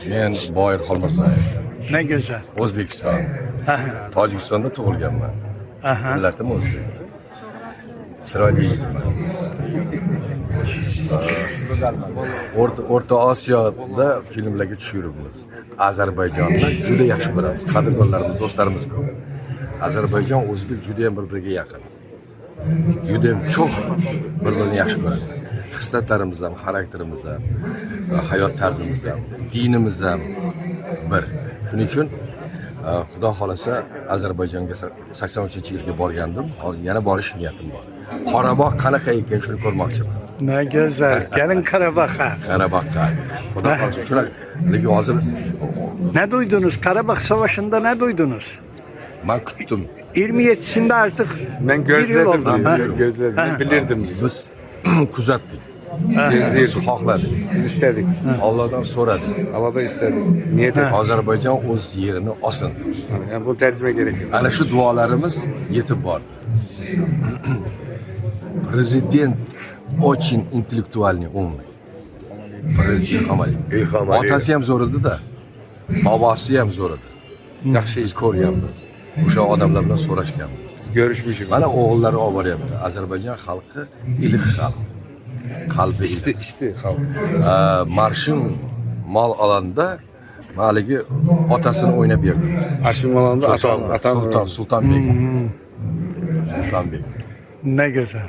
Men Boyir Xolmirzayev. Ne güzel. O'zbekiston. Tojikistonda tug'ilganman. Millatim o'zbek. Chiroyli yigitman. O'rta Osiyoda filmlarga tushiribmiz. Ozarbayjonni juda yaxshi ko'ramiz. Qadrdonlarimiz, do'stlarimiz ko'p. Ozarbayjon, o'zbek juda ham bir-biriga yaqin. Juda ham cho'q bir-birini yaxshi ko'radi. Hislatlarimiz ham, xarakterimiz ham, hayot tarzimiz ham, dinimiz ham bir. Shuning uchun Xudo xolasa Ozarbayjonga 83-yilga borgandim. Hozir yana borish niyatim bor. Qorabog' qanaqa ekan shuni ko'rmoqchiman. Ne güzel. Gelin Karabak'a. Qarabog'ga. Xudo xolasa shular lekin hozir Ne duydunuz? Karabakh Savaşı'nda ne duydunuz? men kutdim. 27'sinde artık Ben bir yıl oldu. gözledim. Gözledim. Bilirdim. Biz kuzatdik. Gözledik. Biz xohladik. Biz istedik. Allohdan so'radik. Allah'da istedik. Niyet ettik. Ozarbayjon o'z yerini olsin. Yani bu tercüme gerek yok. Ana shu duolarimiz yetib bordi. Prezident очень интеллектуальный, умный. Prezident Ilhom Aliyev. Otasi ham zo'r edi-da. Bobosi ham zo'r edi. Yaxshi Biz ko'rganmiz. O'sha odamlar bilan so'rashganmiz. görüşmüşük. Mana o'g'illari olib boryapti. Ozarbayjon xalqi iliq xalq. Qalbi iliq. İsti halk. Marshin mol olanda maligi otasini o'ynab berdi. Aşım alanda Sultanbek. Sultanbek. Ne güzel.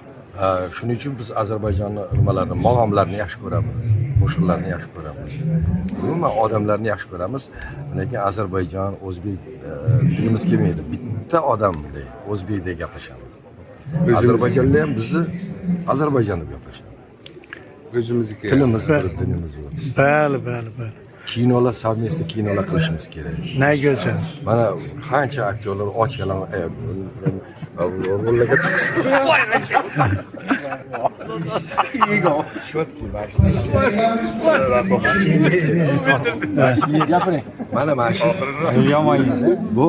Shuning uchun biz Ozarbayjonni nimalarni, maqomlarni yaxshi ko'ramiz, qo'shiqlarni yaxshi ko'ramiz. Umuman odamlarni yaxshi ko'ramiz. Lekin Ozarbayjon, o'zbek bilimiz kelmaydi. Bitta odamdek, o'zbekdek gaplashamiz. Ozarbayjonlar ham bizni Ozarbayjon deb gaplashadi. Özümüzdeki. Tilimiz bir, dinimiz bir. Bəli, bəli, bəli. Kinolar, совместно kinolar qilishimiz kerak. Ne güzel. Mana qancha aktyorlar och yalang rollarga chiqishdi. Mana shu bu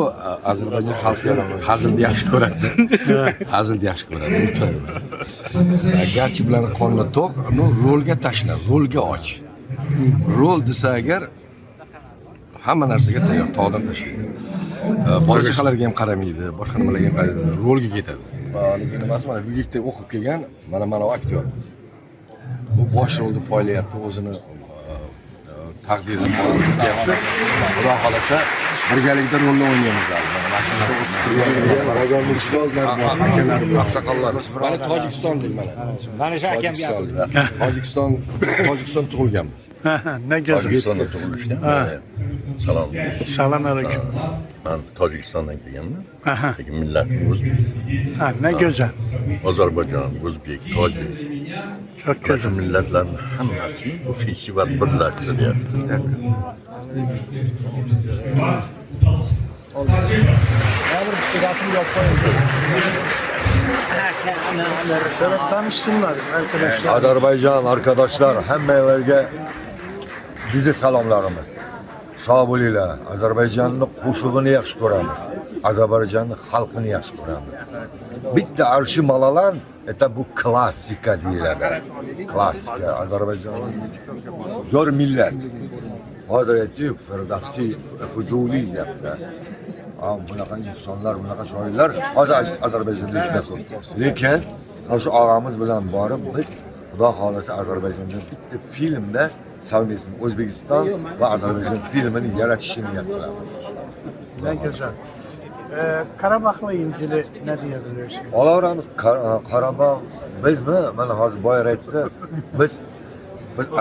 Ozarbayjon xalqi hazilni yaxshi ko'radi. Hazilni yaxshi ko'radi. Garchi bilan qonni to'q, rolga tashna, rolga och. Rol desa agar hamma narsaga tayyor, tog'dan tashlaydi. Bola chaqalarga ham qaramaydi, boshqa nimalarga ham qaramaydi. Rolga ketadi. Lekin nimasi mana Vigikda o'qib kelgan, mana aktyorimiz. Bu bosh rolni poylayapti, o'zini taqdirini poylayapti. Xudo xolasa birgalikda rolni o'ynaymiz hali. Ustozlar bor, akalar, oqsoqollar. Mana Tojikistonlik mana. Mana shu akam Tojikiston tug'ilganmiz. Ne güzel. Tojikistonda tug'ilishgan. Salom. Selam aleyküm. Men Tojikistondan kelganman. Aha. Lekin millatim o'zbek. Ne güzel. Ozarbayjon, o'zbek, tojik. Çok Shu güzel. millatlarning hammasini bu festival birlashtiryapti. Tanışsınlar arkadaşlar. Azerbaycan arkadaşlar, hammalarga bizi salomlarimiz. Sağ bo'linglar. Ozarbayjonni qo'shig'ini yaxshi ko'ramiz. Ozarbayjonni xalqini yaxshi ko'ramiz. Bitta arshi malalan, eta bu klassika deyiladi. Klassika Ozarbayjonning zo'r millat. Hozir aytdik, Firdavsi, Fuzuli deyapti. Bunaqa insonlar, bunaqa shoirlar hozir Ozarbayjonda juda ko'p. Lekin o'sha og'amiz bilan borib biz Xudo xolasa Ozarbayjonda bitta filmda savnisini O'zbekiston va Ozarbayjon filmini yaratishni niyat qilamiz. Ne güzel. Karabak'la ilgili ne diyebilirsin? Olaveramiz Qarabog' bizmi? Mana hozir Boyir aytdi. Biz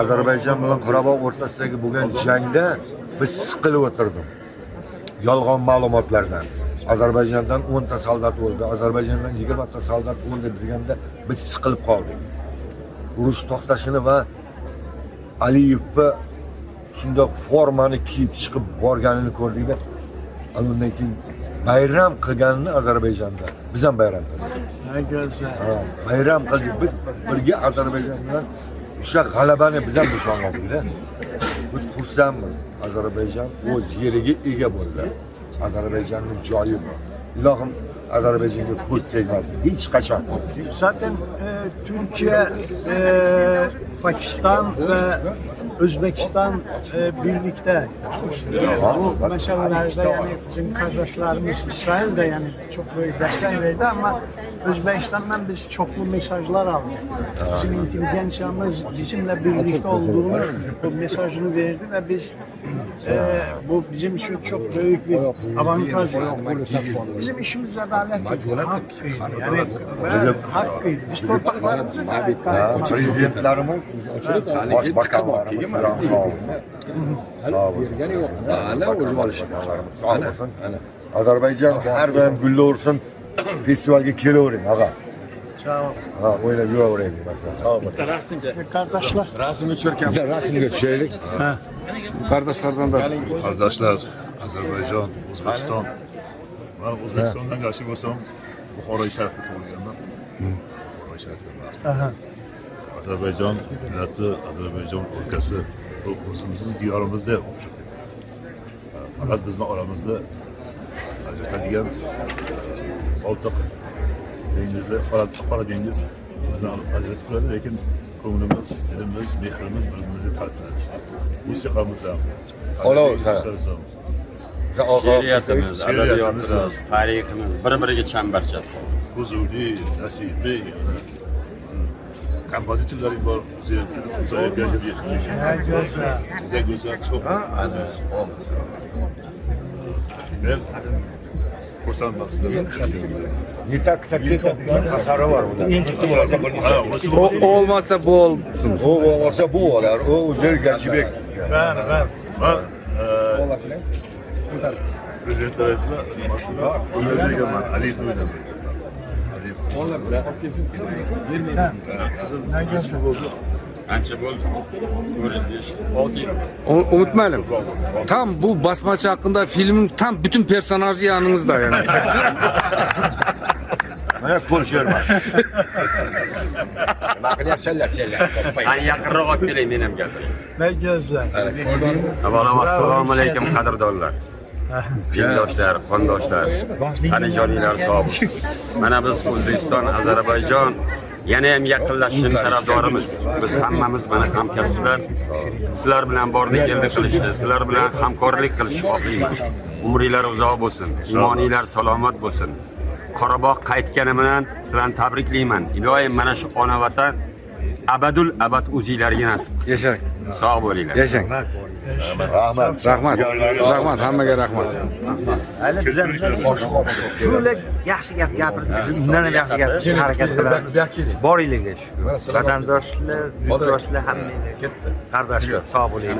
Ozarbayjon bilan Qarabog' o'rtasidagi bo'lgan jangda biz siqilib o'tirdik. Yolg'on ma'lumotlardan. Ozarbayjondan 10 ta soldat o'ldi, Ozarbayjondan 20 ta soldat o'ldi deganda biz siqilib qoldik. Urush to'xtashini va Aliyevni shunday formani kiyib chiqib borganini ko'rdikda, undan keyin bayram qilganini Ozarbayjonda biz ham bayram qildik. Ne güzel. Bayram qildik biz birga Ozarbayjon bilan o'sha g'alabani biz ham nishonladik-da. Biz xursandmiz. Ozarbayjon o'z yeriga ega bo'ldi. Ozarbayjonning joyi bor. Ilohim Azerbaycan'a ko'z tegmasin. Hech qachon. Zaten Türkiye, Pakistan ve Özbekistan birlikte bu meselelerde yani bizim kardeşlerimiz İsrail de yani çok büyük destek verdi ama Özbekistan'dan biz çoklu mesajlar aldık. Bizim intelijansiyamız bizimle birlikte olduğunu bu mesajını verdi ve biz bu bizim için çok büyük bir avantaj. Bizim işimiz adalet hakkıydı. Yani hakkıydı. Biz torpaklarımızı Prezidentlarimiz, başbakanlarımız falan sağ olsun. Sağ olsun. Sağ olsun. Azerbaycan her daim güllü olsun. Festivalga kelavering, ağa. Sağ ol. Ha, o'ylab yuravering. Sağ olun. Kardeşler. Rasmini tushirkan. Rasmga tushaylik. Kardeşlerden de Kardeşler, Azerbaycan, O'zbekiston. Ben O'zbekistondan qarshi bo'lsam, Buxoroy shahrida tug'ilganman. Buxoroy shahrida. Aha. Azerbaycan millati, Azerbaycan o'lkasi bu o'zimizning diyorimizda o'xshab ketadi. Faqat bizni oramizda ajratadigan Oltiq dengizi, Qora dengiz bizni ajratib turadi, lekin ko'nglimiz, dilimiz, mehrimiz bir-birimizga tartadi. Musiqamiz ham, Olov, She'riyatimiz, adabiyotimiz, tariximiz bir-biriga chambarchas qoldi. huzurli, nasibli, kompozitorlar bor, Zoir Gajabiyat. Ne güzel. Juda go'zal, çok Olmasa. men xursandman sizlardan. Yetak takita asari var unda. olmasa bu olsun. O olsa bu olar. O Zoir Gajibek. Ben. Ben prezidentlar arasında masada oynamayman, Aliyev oynamayman. Ne güzel. Ancha bo'ldi. Ko'ringiz oddiy. Unutmayalım. Tam bu basmaçı hakkında filmin tam bütün personajı yanınızda yani. Mana ko'rishyapman. Nima qilyapsanlar senlar? Qani yaqinroq olib kelay men ham gapiray. Ne güzel. Avvalo assalomu alaykum qadrdonlar. Dindoshlar, qondoshlar, qanijoniylar sog' bo'lsin. Mana biz O'zbekiston, Ozarbayjon yana ham yaqinlashishning tarafdorimiz. Biz hammamiz mana hamkasblar. Sizlar bilan borni keldi qilishni, sizlar bilan hamkorlik qilishni xohlayman. Umringlar uzoq bo'lsin, iymoninglar salomat bo'lsin. Qorabog' qaytgani bilan sizlarni tabriklayman. Iloyim mana shu ona vatan abadul abad o'zinglarga nasib qilsin. Yashang. Sog' bo'linglar. Yashang. Rahmat. Rahmat. Hammaga rahmat. Shunday yaxshi gap gapirdi. Biz undan ham yaxshi gap harakat qilamiz. Boringlarga shukur. Vatandoshlar, yurtdoshlar, hamma qardoshlar sog' bo'linglar.